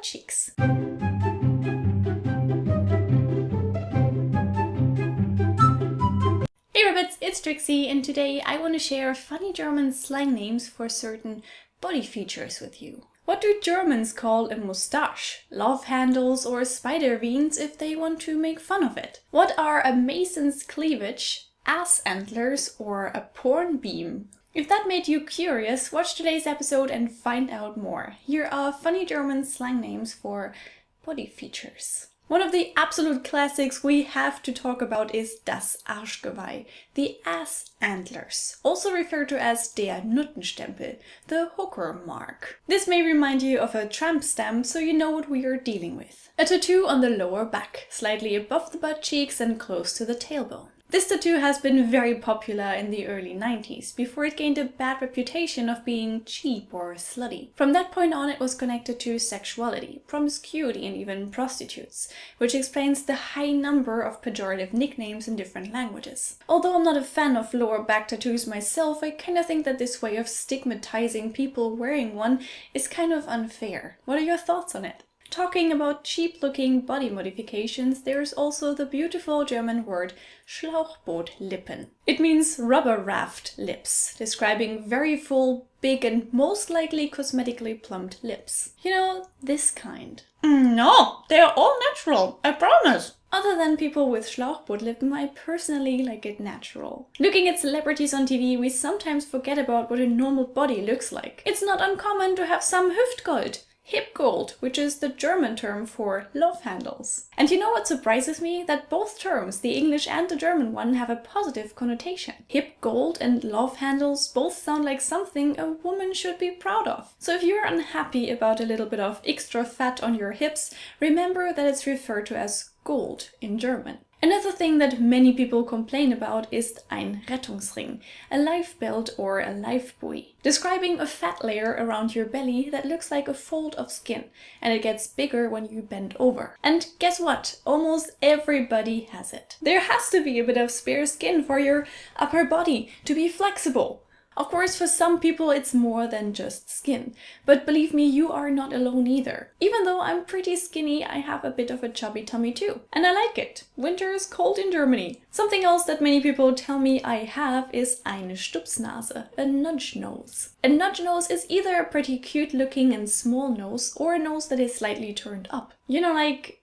butt cheeks. Hey Rabbits, it's Trixie, and today I want to share funny German slang names for certain body features with you. What do Germans call a moustache, love handles, or spider veins if they want to make fun of it? What are a mason's cleavage, ass antlers, or a porn beam? If that made you curious, watch today's episode and find out more. Here are funny German slang names for body features. One of the absolute classics we have to talk about is das Arschgeweih, the ass antlers, also referred to as der Nuttenstempel, the hooker mark. This may remind you of a tramp stamp, so you know what we are dealing with. A tattoo on the lower back, slightly above the butt cheeks and close to the tailbone. This tattoo has been very popular in the early 90s, before it gained a bad reputation of being cheap or slutty. From that point on, it was connected to sexuality, promiscuity, and even prostitutes, which explains the high number of pejorative nicknames in different languages. Although I'm not a fan of lower back tattoos myself, I kinda think that this way of stigmatizing people wearing one is kind of unfair. What are your thoughts on it? Talking about cheap-looking body modifications, there's also the beautiful German word Schlauchbootlippen. It means rubber raft lips, describing very full, big, and most likely cosmetically plumped lips. You know, this kind. No, they're all natural, I promise. Other than people with Schlauchbootlippen, I personally like it natural. Looking at celebrities on TV, we sometimes forget about what a normal body looks like. It's not uncommon to have some Hüftgold. Hip gold, which is the German term for love handles. And you know what surprises me? That both terms, the English and the German one, have a positive connotation. Hip gold and love handles both sound like something a woman should be proud of. So if you're unhappy about a little bit of extra fat on your hips, remember that it's referred to as gold in German. Another thing that many people complain about is ein Rettungsring, a life belt or a life buoy, describing a fat layer around your belly that looks like a fold of skin, and it gets bigger when you bend over. And guess what? Almost everybody has it. There has to be a bit of spare skin for your upper body to be flexible. Of course, for some people it's more than just skin, but believe me, you are not alone either. Even though I'm pretty skinny, I have a bit of a chubby tummy too, and I like it. Winter is cold in Germany. Something else that many people tell me I have is eine Stupsnase, a nudge nose. A nudge nose is either a pretty cute looking and small nose, or a nose that is slightly turned up. You know, like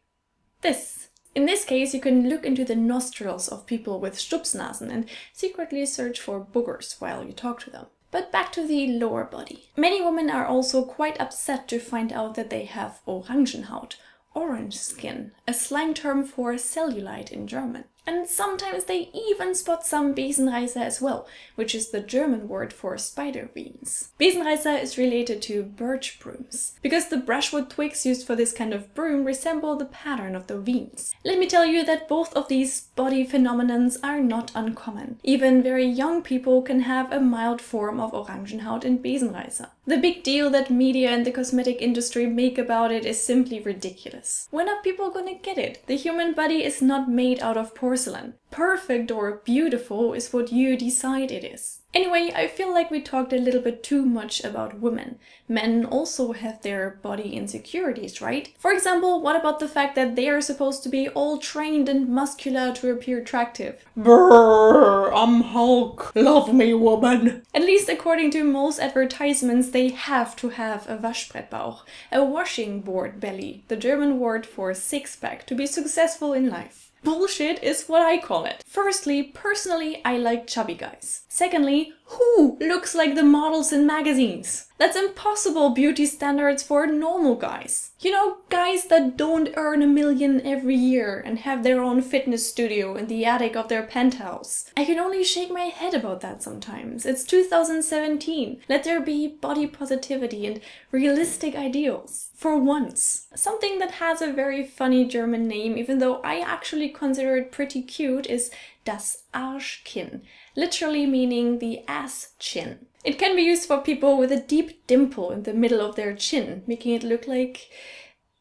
this. In this case, you can look into the nostrils of people with Stupsnasen and secretly search for boogers while you talk to them. But back to the lower body. Many women are also quite upset to find out that they have Orangenhaut, orange skin, a slang term for cellulite in German. And sometimes they even spot some Besenreißer as well, which is the German word for spider veins. Besenreißer is related to birch brooms, because the brushwood twigs used for this kind of broom resemble the pattern of the veins. Let me tell you that both of these body phenomenons are not uncommon. Even very young people can have a mild form of Orangenhaut and Besenreißer. The big deal that media and the cosmetic industry make about it is simply ridiculous. When are people gonna get it? The human body is not made out of porcelain. Perfect or beautiful is what you decide it is. Anyway, I feel like we talked a little bit too much about women. Men also have their body insecurities, right? For example, what about the fact that they are supposed to be all trained and muscular to appear attractive? Brrr, I'm Hulk. Love me, woman. At least according to most advertisements, they have to have a Waschbrettbauch, a washing board belly, the German word for six-pack, to be successful in life. Bullshit is what I call it. Firstly, personally, I like chubby guys. Secondly, who looks like the models in magazines? That's impossible beauty standards for normal guys. You know, guys that don't earn $1 million every year and have their own fitness studio in the attic of their penthouse. I can only shake my head about that sometimes. It's 2017. Let there be body positivity and realistic ideals. For once. Something that has a very funny German name, even though I actually consider it pretty cute, is das Arschkinn, literally meaning the ass chin. It can be used for people with a deep dimple in the middle of their chin, making it look like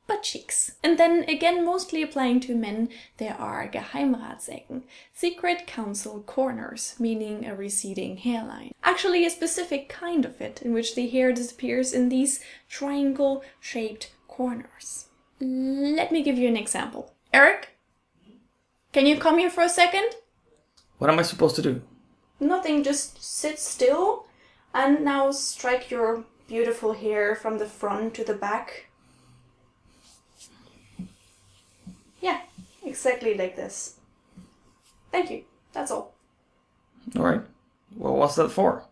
butt cheeks. And then again, mostly applying to men, there are Geheimratsecken, secret council corners, meaning a receding hairline. Actually a specific kind of it, in which the hair disappears in these triangle-shaped corners. Let me give you an example. Eric, can you come here for a second? What am I supposed to do? Nothing, just sit still and now strike your beautiful hair from the front to the back. Yeah, exactly like this. Thank you, that's all. Alright. Well, what's that for?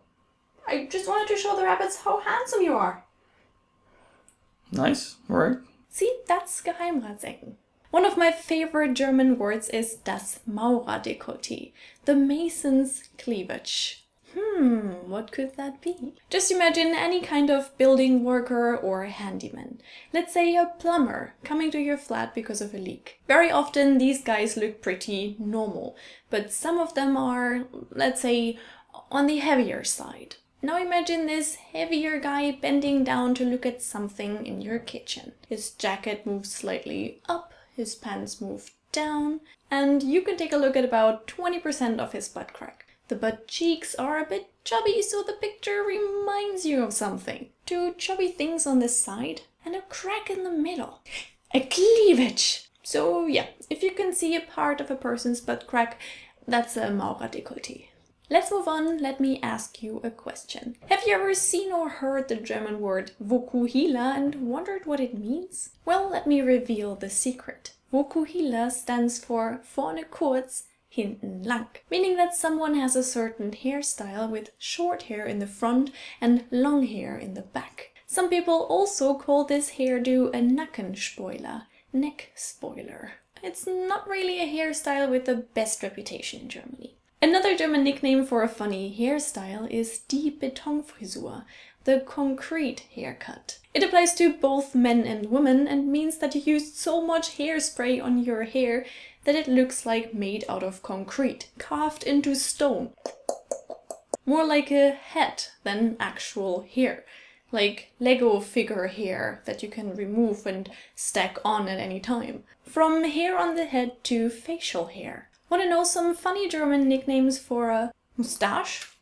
I just wanted to show the rabbits how handsome you are. Nice. Alright. See, that's Geheimratsecken. One of my favorite German words is das Maurerdekolleté, the mason's cleavage. What could that be? Just imagine any kind of building worker or handyman. Let's say a plumber coming to your flat because of a leak. Very often these guys look pretty normal, but some of them are, let's say, on the heavier side. Now imagine this heavier guy bending down to look at something in your kitchen. His jacket moves slightly up, his pants move down, and you can take a look at about 20% of his butt crack. The butt cheeks are a bit chubby, so the picture reminds you of something. Two chubby things on the side and a crack in the middle. A cleavage! So yeah, if you can see a part of a person's butt crack, that's a Maurerdekolleté. Let's move on. Let me ask you a question. Have you ever seen or heard the German word Vokuhila and wondered what it means? Well, let me reveal the secret. Vokuhila stands for vorne kurz, hinten lang, meaning that someone has a certain hairstyle with short hair in the front and long hair in the back. Some people also call this hairdo a Nackenspoiler, neck spoiler. It's not really a hairstyle with the best reputation in Germany. Another German nickname for a funny hairstyle is die Betonfrisur, the concrete haircut. It applies to both men and women and means that you used so much hairspray on your hair that it looks like made out of concrete, carved into stone. More like a head than actual hair, like Lego figure hair that you can remove and stack on at any time. From hair on the head to facial hair. Want to know some funny German nicknames for a moustache?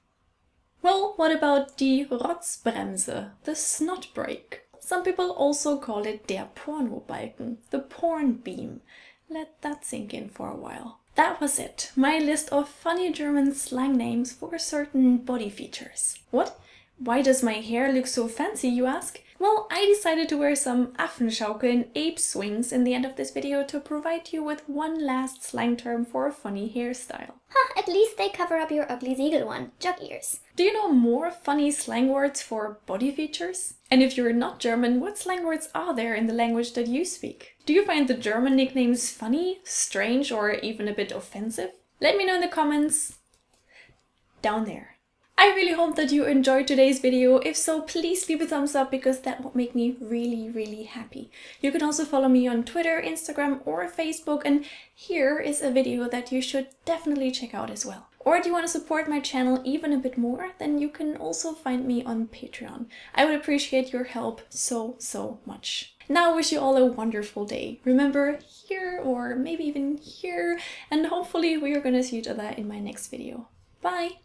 Well, what about die Rotzbremse, the snot brake? Some people also call it der Pornobalken, the porn beam. Let that sink in for a while. That was it, my list of funny German slang names for certain body features. What? Why does my hair look so fancy, you ask? Well, I decided to wear some Affenschaukel and ape swings in the end of this video to provide you with one last slang term for a funny hairstyle. At least they cover up your ugly Ziegel one, jug ears. Do you know more funny slang words for body features? And if you're not German, what slang words are there in the language that you speak? Do you find the German nicknames funny, strange, or even a bit offensive? Let me know in the comments down there. I really hope that you enjoyed today's video. If so, please leave a thumbs up because that would make me really, really happy. You can also follow me on Twitter, Instagram, or Facebook, and here is a video that you should definitely check out as well. Or do you want to support my channel even a bit more? Then you can also find me on Patreon. I would appreciate your help so much. Now I wish you all a wonderful day. Remember, here or maybe even here, and hopefully we are gonna see each other in my next video. Bye!